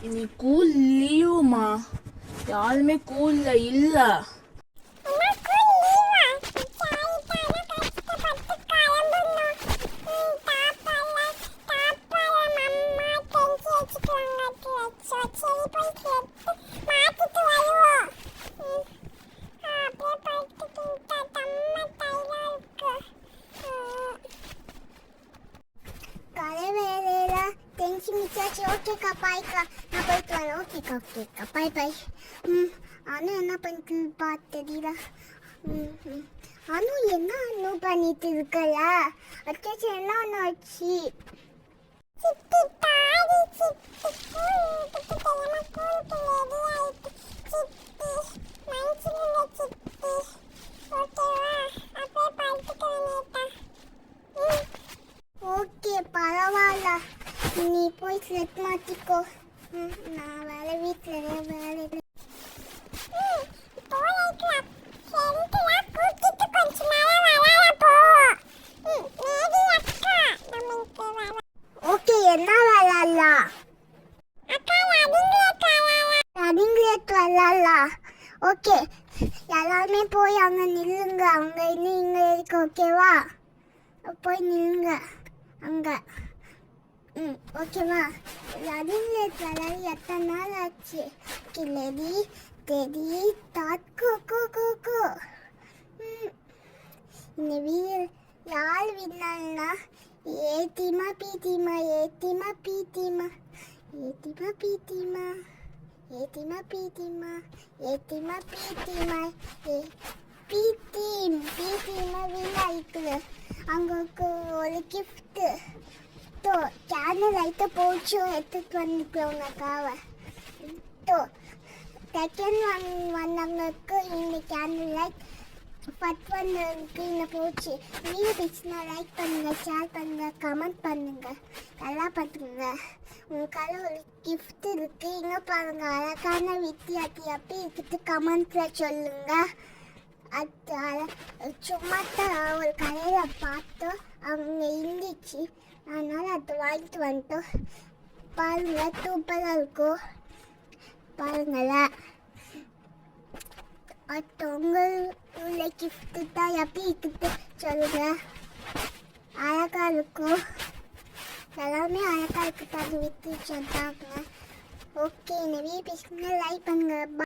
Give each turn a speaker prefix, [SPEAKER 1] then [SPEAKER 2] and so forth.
[SPEAKER 1] இன்னைக்கு ஸ்கூல் லீவுமா, யாருமே ஸ்கூல்ல இல்ல.
[SPEAKER 2] ஓகேக்கா பாய்க்கா, நான் போயிட்டு வரேன். ஓகேக்கா ஓகேக்கா பாய் பாய். அனு என்ன பண்ணிட்டு பா தெரியல. அனு என்ன அனு பண்ணிட்டு இருக்கல? அச்சாச்சு என்ன அனு ஆச்சு? ஓகே பரவாயில்ல, நீ போய் செட் மாட்டிக்கோ. நான் வேலை வீட்டில் வேலை ஓகே. என்ன வேலை? ரன்னிங் வரலா? ஓகே, எல்லாருமே போய் அங்கே நில்லுங்க. அங்கே இன்னும் இங்கே இருக்கு. ஓகேவா? போய் நில்லுங்க அங்கே. ஓகேவா? ரன்னிங் ரேஸ் விளையாடி எத்தனை நாள் ஆச்சு? கிளடி தெடி டாட் கோ கோ கோ கோ. இந்த வீடு யார் வின்னால்னா ஏ டீமா பி டீமா, ஏ டீமா பி டீமா, ஏ டீமா பி டீமா, ஏ டீமா பி டீமா, ஏ டீமா பி டீமா, ஏ பி டீம் பி டீமா வின் ஆயிக்குது. அங்கே ஒரு கிஃப்ட்டு தோ கேண்டில் லைட்டை போச்சு எடுத்துட்டு வந்துக்கிறவங்கக்காக. தோ செகண்ட் வந்தவங்களுக்கு இந்த கேண்டில் லைட், ஃபர்ஸ்ட் வந்தவங்களுக்கு இந்த போச்சு. வீடியோ பிடிச்சினா லைக் பண்ணுங்கள், ஷேர் பண்ணுங்கள், கமெண்ட் பண்ணுங்கள், நல்லா பண்ணுங்க. உங்களுக்காக ஒரு கிஃப்ட் இருக்குது, இங்கே பாருங்கள். அழகான வித்தியாசம் எப்படி இருக்குது கமெண்ட்டில் சொல்லுங்கள். அது சும்மா தான் ஒரு கடையில் பார்த்தோம், அவங்க இருந்துச்சு, அதனால் அதை வாங்கிட்டு வந்துட்டோம். பாருங்கள், சூப்பராக இருக்கும் பாருங்களேன். உங்கள் உள்ள கிஃப்ட்டு தான் எப்படி இருக்குது சொல்லுங்கள். அழகாக இருக்கும், எல்லாமே அழகாக இருக்குது. அது விற்று சொன்னாங்க. ஓகே, இந்த வீடியோ பிடிச்சிங்கன்னா லைக் பண்ணுங்கள்.